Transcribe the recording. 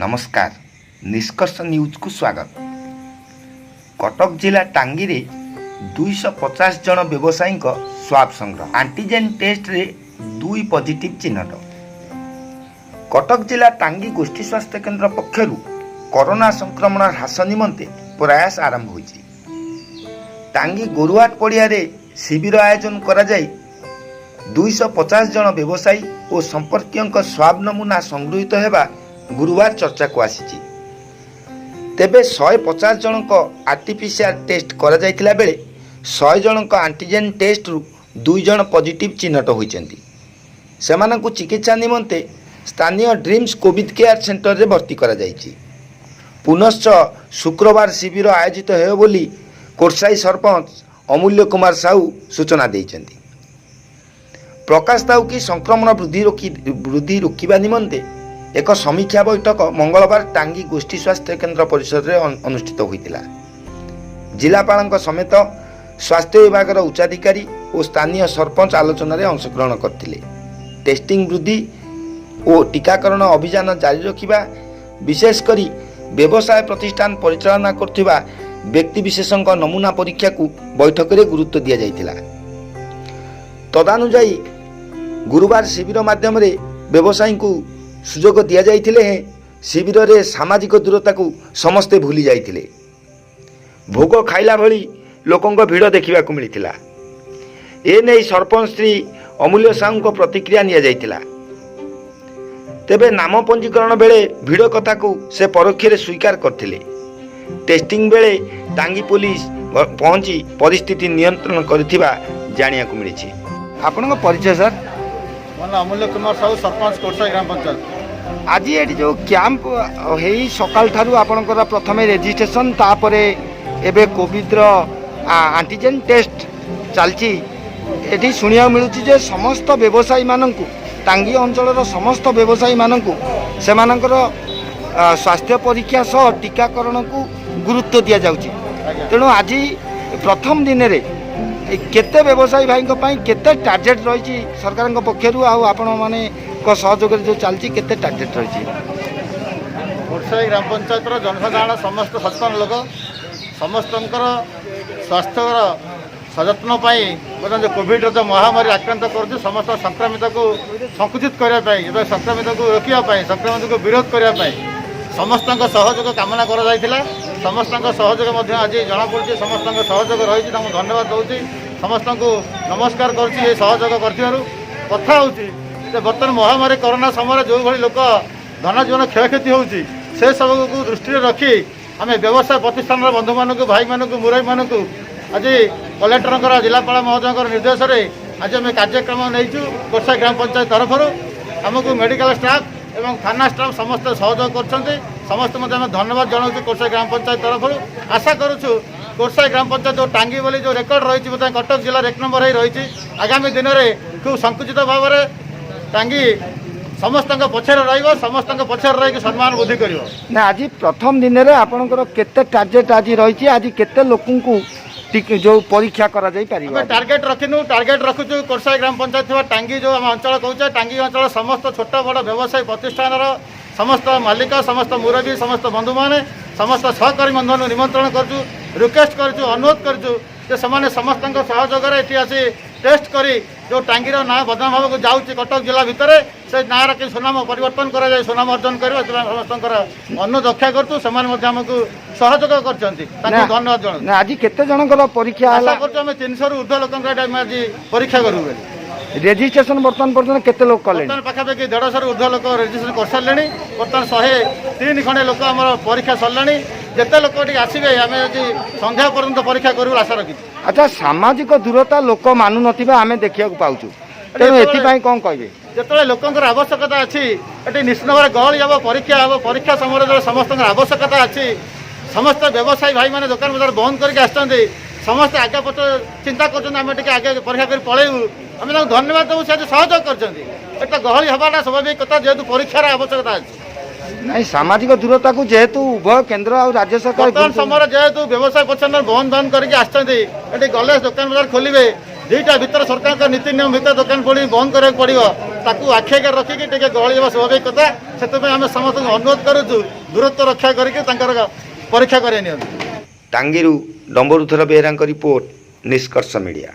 नमस्कार निष्कर्ष न्यूज को स्वागत। कटक जिला टांगी रे 250 जन व्यवसायी स्वाब संग्रह एंटीजेन टेस्ट रे 2 पॉजिटिव चिन्हट। कटक जिला टांगी गोष्ठी स्वास्थ्य केन्द्र पक्षर कोरोना संक्रमण ह्रास निमंते प्रयास आरंभ होइछि। टांगी गोरुहाट पड़िया रे शिविर आयोजन करा जाय 250 जन व्यवसायी और संपर्कियों स्वाब नमूना संगृहित हेबा गुरुवार चर्चा को आसी। तेबे 150 जन को आरटीपीसीआर टेस्ट करा जायतिला बेले 100 जन को एंटीजेन टेस्ट रु 2 जन पॉजिटिव चिन्हट होइछन्ती। सेमानंकु चिकित्सा निमंते स्थानीय ड्रीम्स कोविड केयर सेंटर रे भर्ती करा जायछि। पुनश्च शुक्रवार शिविर आयोजित हेबो बोली कोरसाई सरपंच अमूल्य कुमार साहू सूचना दैछन्ती। प्रकाश दाऊ की संक्रमण वृद्धि रोकवा निमंते एक समीक्षा बैठक मंगलवार टांगी गोष्ठी स्वास्थ्य केन्द्र परिसर में अनुष्ठित होता। जिलापाल समेत स्वास्थ्य विभाग उच्चाधिकारी और स्थानीय सरपंच आलोचन में अंशग्रहण करते। टेस्टिंग वृद्धि और टीकाकरण अभियान जारी रखा, विशेषकर व्यवसाय प्रतिष्ठान परिचालना करथिबा व्यक्तिविशेषों नमूना परीक्षा को बैठक में गुरुत्व दि जाइथिला। तदानुजाई गुरुवार शिविर माध्यम व्यवसायी को सुजोग दि जाइथिले हैं। शिविर रे सामाजिक दूरता को समस्ते भूली जाइथिले। भोग खाइला भली लोकों भीड़ देखा मिलता। एने सरपंच श्री अमूल्य साहू को प्रतिक्रिया निया जाइथिला। तेबे नाम पंजीकरण बेले भीड़ कथा को से परोक्ष स्वीकार करथिले। टेस्टिंग बेले टांगी पुलिस पहुंची परिस्थिति नियंत्रण करथिबा जानिया को मिली। आपन परिचय सर? अमूल्य कुमार साहू सरपंच कोरसाई ग्राम पंचायत। आज ये जो कैंप है सकाल ठारू आपनकर प्रथम रेजिस्ट्रेशन तापरे एबे कोविड रो एंटीजेन टेस्ट चलची। एठी सुनिया मिलुची जे समस्त व्यवसायी माननकु टांगी अंचल समस्त व्यवसायी माननकु सेमानकर स्वास्थ्य परीक्षा सह टीकाकरण को गुरुत्व दिया जाउची। तेणु आज प्रथम दिन रे केते व्यवसायी भाई केते टार्गेट रही सरकार पक्षर आपण माने सहयोग जो चलती केते टार्गेट रही? कोरसाई ग्राम पंचायत जनसाधारण समस्त सचेतन लोक समस्त स्वास्थ्य सजत्न जो कोविड जो महामारी आक्रांत कर समस्त संक्रमित को संकुचित करने संक्रमित को रोकने संक्रमित को विरोध करने समस्त सहयोग कामना कर समस्त सहयोग आज जमापड़ी समस्त सहयोग रही धन्यवाद दूसरी समस्त को नमस्कार करुँच सहयोग कर कथा हूँ बर्तमान महामारी कोरोना समय जो भाई लोक धन जीवन क्षयक्षति होती से सब को दृष्टि रखी आम व्यवसाय प्रतिष्ठान बंधु मानक भाई मानक मुरई मानक आज कलेक्टर जिलापाल महोदय निर्देश में आज आम कार्यक्रम नहीं कोरसाई ग्राम पंचायत तरफ आमको मेडिकल स्टाफ एवं थाना स्टाफ समस्त सहयोग कर समस्त धन्यवाद जनाऊँ कोरसाई ग्राम पंचायत तरफ। आशा करुँ कोरसाई ग्राम पंचायत जो टांगी बोली जो रेकर्ड रही कटक जिला 1 नंबर रही आगामी दिन में खूब संकुचित भाव में टांगी समस्त पछर समस्त पछर रही सम्मान वृद्धि कर। आज प्रथम दिन में आपंकर केते टार्गेट आज रही आज केते लोकन को जो परीक्षा करा जाई परिबा? टार्गेट रखिनु टार्गेट रखुचु कोरसाई ग्राम पंचायत टांगी जो आम अंचल कहूँ टांगी अंचल समस्त छोट बड़ व्यवसायी प्रतिष्ठान समस्त मालिक समस्त मुरबी समस्त बंधु माने समस्त सहकारी बंधु निमंत्रण करछु रिक्वेस्ट करछु अनुरोध करछु जे समाने समस्त सहयोग ये आसी टेस्ट करी जो टांगीर ना बदनाम भाव जाऊँगी कटक जिला भितर से ना कि सुनाम परिवर्तन कराए सुनाम अर्जन कर समस्त अनुरोध रक्षा करूँ से आमको सहयोग कर धन्यवाद जन। आज केते जनकर परीक्षा आशा करें 300 रु ऊर्ध्व लोक आज परीक्षा करूँ। रेजिस्ट्रेशन बर्तमान पर्यटन केते लोक कले? पाखापाखि 150 रु ऊर्ध्व लोक रेजिस्ट्रेशन कर सारे बर्तमान 103 खंडे लोक आम परीक्षा सरला जिते लोक आसवे आम आज संध्या पर्यंत परीक्षा करूँ आशा रखी। अच्छा सामाजिक दूरता लोक मानु नथिबा आमे देखिया पाऊँ तेणु एथि कौन कहे जो लोकंर आवश्यकता अच्छी ये निश्चित भाव गहली हम परीक्षा हम परीक्षा समय जो समस्त आवश्यकता अच्छी समस्त व्यवसायी भाई मैंने दुकान बजार बंद करके समस्त आगे पच चिंता कर आगे परीक्षा कर पलैबू आम धन्यवाद दूँ से सहयोग कर गहली हवाटा स्वाभाविक कथा जेहेतु परीक्षार आवश्यकता अच्छी नहीं सामाजिक दूरता को जेहेतु उभय केंद्र और राज्य सरकार बर्तमान समय जेहेतु व्यवसाय प्रतिष्ठान बंद बंद करके गले दुकान बजार खोलिए दुईटा भर सरकार नीति नियम भर दुकान बंद कराया पड़ो ताकू आखिक रखिकी टे गहली स्वाभाविक कथा से आम समस्त अनुरोध करुचु दूरत्व रक्षा करके परीक्षा कर टांगीरू डंबरुधर बेहरा रिपोर्ट निष्कर्ष मीडिया।